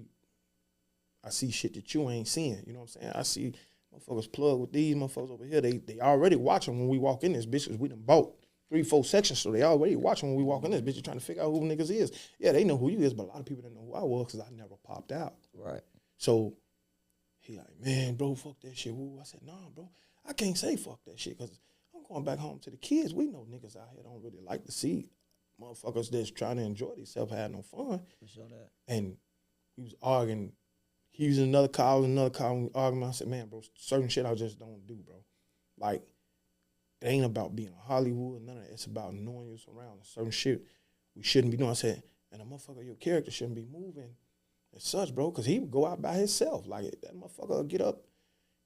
I see shit that you ain't seeing. You know what I'm saying? I see motherfuckers plug with these motherfuckers over here. They already watching when we walk in this bitch, because we done bought 3-4 sections, so they already watching when we walk in this bitch, trying to figure out who niggas is. Yeah, they know who you is, but a lot of people didn't know who I was because I never popped out. Right. So he like, man, bro, fuck that shit. Woo. I said, nah, bro, I can't say fuck that shit because I'm going back home to the kids. We know niggas out here don't really like to see motherfuckers that's trying to enjoy themselves, having no fun. For sure that. And he was arguing. He was in another car, and we arguing. I said, man, bro, certain shit I just don't do, bro. Like, it ain't about being Hollywood, none of that. It's about knowing your surroundings. Certain shit we shouldn't be doing. I said, and a motherfucker, your character shouldn't be moving as such, bro, because he would go out by himself. Like, that motherfucker would get up.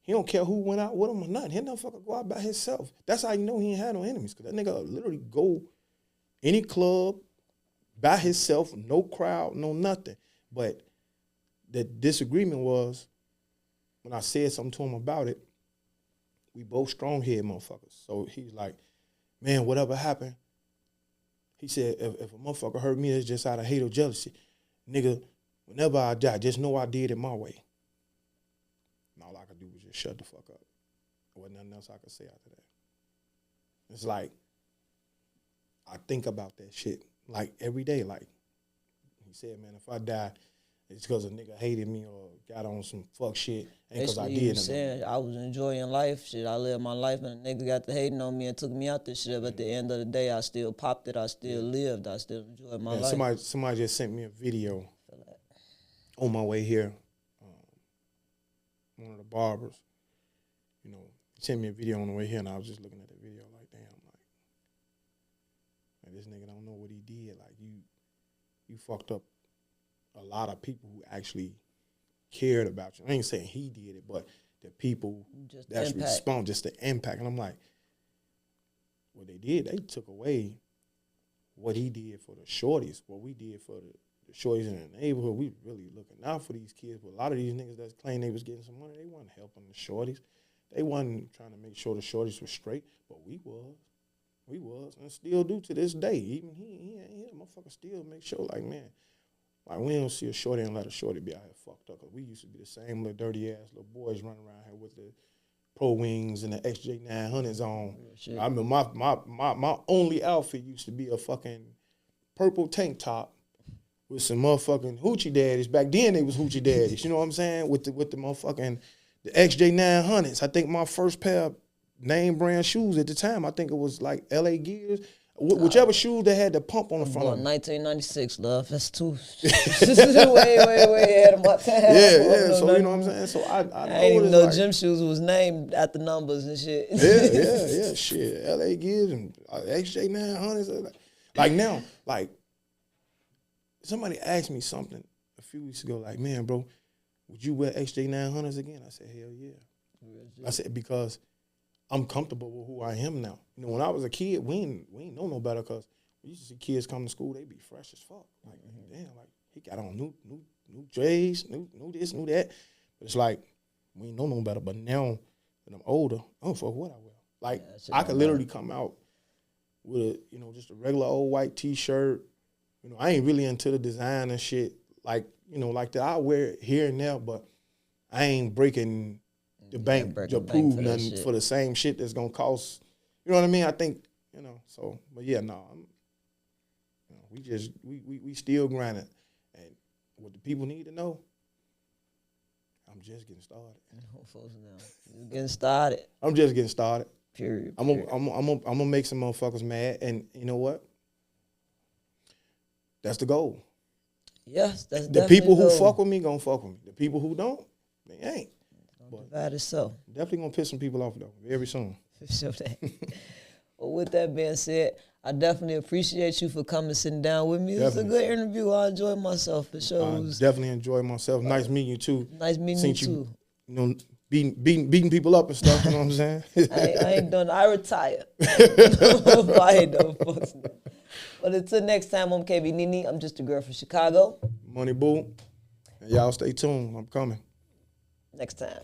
He don't care who went out with him or nothing. That motherfucker go out by himself. That's how you know he ain't had no enemies, because that nigga literally go any club by himself, no crowd, no nothing. But the disagreement was when I said something to him about it, we both strong-head motherfuckers. So he was like, man, whatever happened, he said, if a motherfucker hurt me, it's just out of hate or jealousy. Nigga, whenever I die, just know I did it my way. And all I could do was just shut the fuck up. There wasn't nothing else I could say after that. It's like, I think about that shit, like, every day. Like, he said, man, if I die, it's because a nigga hated me or got on some fuck shit. Ain't because I Basically, did you saying I was enjoying life. Shit, I lived my life, and a nigga got to hating on me and took me out this shit. But at the end of the day, I still popped it. I still lived. I still enjoyed my life. Somebody just sent me a video on my way here. One of the barbers, you know, sent me a video on the way here, and I was just looking at the video like, damn, like this nigga don't know what he did. Like you fucked up a lot of people who actually cared about you. I ain't saying he did it, but the people Just that's impact. respond, just the impact. And I'm like, what they did, they took away what he did for the shorties, what we did for the shorties in the neighborhood. We really looking out for these kids. But a lot of these niggas that claim they was getting some money, they wasn't helping the shorties. They wasn't trying to make sure the shorties were straight, but we was. We was, and still do to this day. Even he ain't here. Motherfucker still make sure, like, man, like, we don't see a shorty and let a shorty be out here fucked up. Cause we used to be the same little dirty ass little boys running around here with the Pro Wings and the XJ 900s on. Shit. I remember my only outfit used to be a fucking purple tank top with some motherfucking hoochie daddies. Back then they was hoochie daddies. You know what I'm saying? With the motherfucking the XJ 900s. I think my first pair of name brand shoes at the time, I think it was like LA Gears. Whichever shoes that had the pump on the front of them. 1996, love. That's too way ahead of my time. Yeah. So you know what I'm saying. So I ain't even know like, gym shoes was named after numbers and shit. Yeah. Shit, LA Gears and XJ 900s. Like now, like somebody asked me something a few weeks ago. Like, man, bro, would you wear XJ 900s again? I said, hell yeah. I said because I'm comfortable with who I am now. You know, when I was a kid, we ain't know no better because we used to see kids come to school, they be fresh as fuck. Like, damn, like he got on new J's, new this, new that. But it's like we ain't know no better. But now that I'm older, I don't fuck what I wear. Like I could literally come out with a, you know, just a regular old white T-shirt. You know, I ain't really into the design and shit. Like, you know, like that. I wear it here and there, but I ain't breaking the bank to prove nothing for the same shit that's gonna cost. You know what I mean? I think, you know. So, but yeah, no, you know, we still grinding, and what the people need to know, I'm just getting started. Just getting started. I'm just getting started. Period. I'm gonna make some motherfuckers mad, and you know what? That's the goal. Yes, that's the people who fuck with me gonna fuck with me. The people who don't, they ain't. That is so. Definitely gonna piss some people off though, very soon. For sure. Well, with that being said, I definitely appreciate you for coming, sitting down with me. It was a good interview. I enjoyed myself for sure. I definitely enjoyed myself. Nice meeting you too. Nice meeting you too. You know, beating people up and stuff. You know what I'm saying? I ain't done. I retired. I ain't done fucks. But until next time, I'm KB Nene. I'm just a girl from Chicago. MoneyBoo. And y'all stay tuned. I'm coming. Next time.